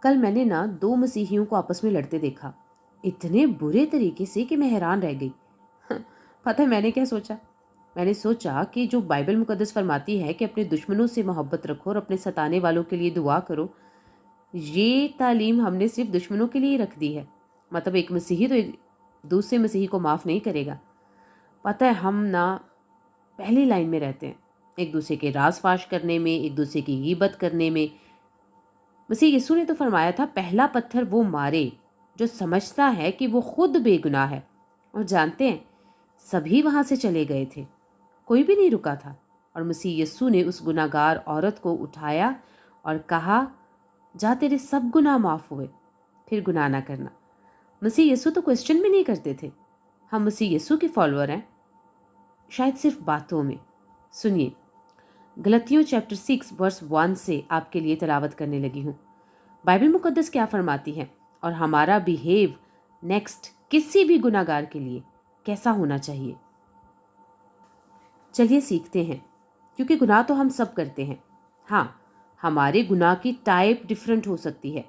कल मैंने ना 2 मसीहियों को आपस में लड़ते देखा, इतने बुरे तरीके से कि मैं हैरान रह गई। पता है मैंने क्या सोचा? मैंने सोचा कि जो बाइबल मुकद्दस फरमाती है कि अपने दुश्मनों से मोहब्बत रखो और अपने सताने वालों के लिए दुआ करो, ये तालीम हमने सिर्फ दुश्मनों के लिए ही रख दी है। मतलब एक मसीही तो एक दूसरे मसीही को माफ़ नहीं करेगा। पता है हम ना पहली लाइन में रहते हैं, एक दूसरे के राज फाश करने में, एक दूसरे की गीबत करने में। मसीह यीशु ने तो फरमाया था, पहला पत्थर वो मारे जो समझता है कि वो खुद बेगुनाह है। और जानते हैं सभी वहां से चले गए थे, कोई भी नहीं रुका था। और मसीह यीशु ने उस गुनाहगार औरत को उठाया और कहा, जा तेरे सब गुनाह माफ हुए, फिर गुनाह ना करना। मसीह यीशु तो क्वेश्चन भी नहीं करते थे। हम मसीह यीशु के फॉलोअर हैं, शायद सिर्फ बातों में। सुनिए, गलतियों चैप्टर 6 वर्स 1 से आपके लिए तिलावत करने लगी हूँ। बाइबल मुकद्दस क्या फरमाती है और हमारा बिहेव नेक्स्ट किसी भी गुनाहगार के लिए कैसा होना चाहिए। चलिए सीखते हैं, क्योंकि गुनाह तो हम सब करते हैं। हाँ, हमारे गुनाह की टाइप डिफरेंट हो सकती है।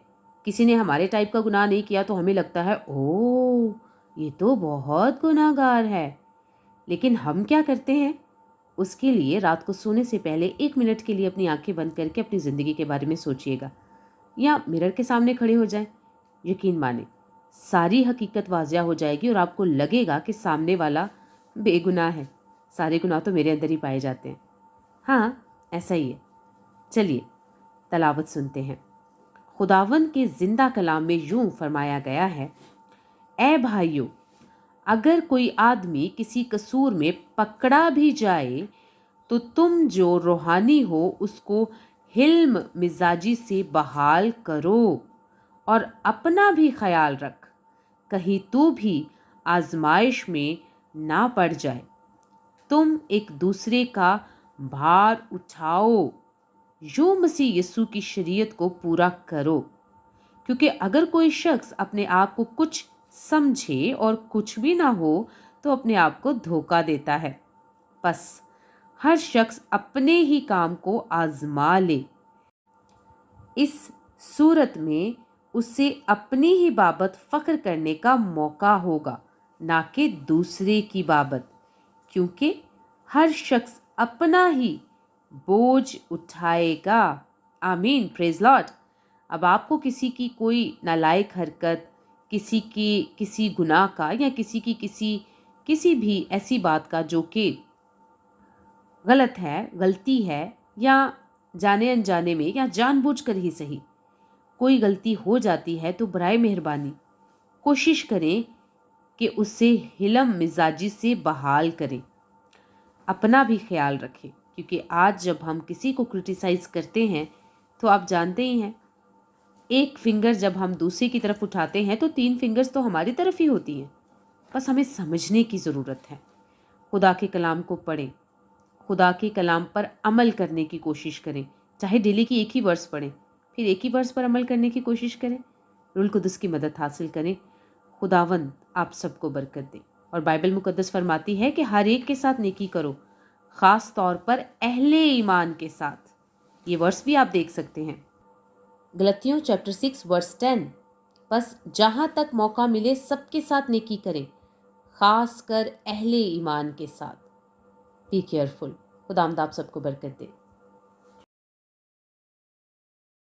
किसी ने हमारे टाइप का गुनाह नहीं किया तो हमें लगता है ओह ये तो बहुत गुनाहगार है। लेकिन हम क्या करते हैं? उसके लिए रात को सोने से पहले 1 मिनट के लिए अपनी आंखें बंद करके अपनी ज़िंदगी के बारे में सोचिएगा, या मिरर के सामने खड़े हो जाएं। यकीन माने सारी हकीकत वाज़िया हो जाएगी और आपको लगेगा कि सामने वाला बेगुनाह है। सारे गुनाह तो मेरे अंदर ही पाए जाते हैं। हाँ, ऐसा ही है। चलिए तलावत सुनते हैं। खुदावंद के जिंदा कलाम में यूं फरमाया गया है, ए भाइयों, अगर कोई आदमी किसी कसूर में पकड़ा भी जाए तो तुम जो रूहानी हो उसको हिल्म मिजाजी से बहाल करो और अपना भी ख्याल रख, कहीं तू भी आजमाइश में ना पड़ जाए। तुम एक दूसरे का भार उठाओ, यूं मसीह यीशु की शरीयत को पूरा करो। क्योंकि अगर कोई शख्स अपने आप को कुछ समझे और कुछ भी ना हो तो अपने आप को धोखा देता है। बस हर शख्स अपने ही काम को आजमा ले, इस सूरत में उसे अपनी ही बाबत फख्र करने का मौका होगा, ना कि दूसरे की बाबत, क्योंकि हर शख्स अपना ही बोझ उठाएगा। आमीन, प्रेज लॉर्ड। अब आपको किसी की कोई नालायक हरकत, किसी की किसी गुनाह का, या किसी की किसी भी ऐसी बात का जो कि गलत है, गलती है, या जाने अनजाने में या जानबूझकर ही सही कोई गलती हो जाती है, तो बराए मेहरबानी कोशिश करें कि उसे हिलम मिजाजी से बहाल करें, अपना भी ख्याल रखें। क्योंकि आज जब हम किसी को क्रिटिसाइज करते हैं तो आप जानते ही हैं, एक फिंगर जब हम दूसरे की तरफ उठाते हैं तो 3 फिंगर्स तो हमारी तरफ ही होती हैं। बस हमें समझने की ज़रूरत है। खुदा के कलाम को पढ़ें, खुदा के कलाम पर अमल करने की कोशिश करें। चाहे डेली की एक ही वर्स पढ़ें, फिर एक ही वर्स पर अमल करने की कोशिश करें। रूल कुदस की मदद हासिल करें। खुदावंद आप सबको बरकत दे। और बाइबल मुकद्दस फरमाती है कि हर एक के साथ नेकी करो, ख़ास तौर पर अहले ईमान के साथ। ये वर्स भी आप देख सकते हैं, गलतियों चैप्टर 6 वर्स 10। बस जहाँ तक मौका मिले सबके साथ नेकी करें, ख़ास कर अहले ईमान के साथ। Be careful. खुदावंद आप सबको बरकत दे।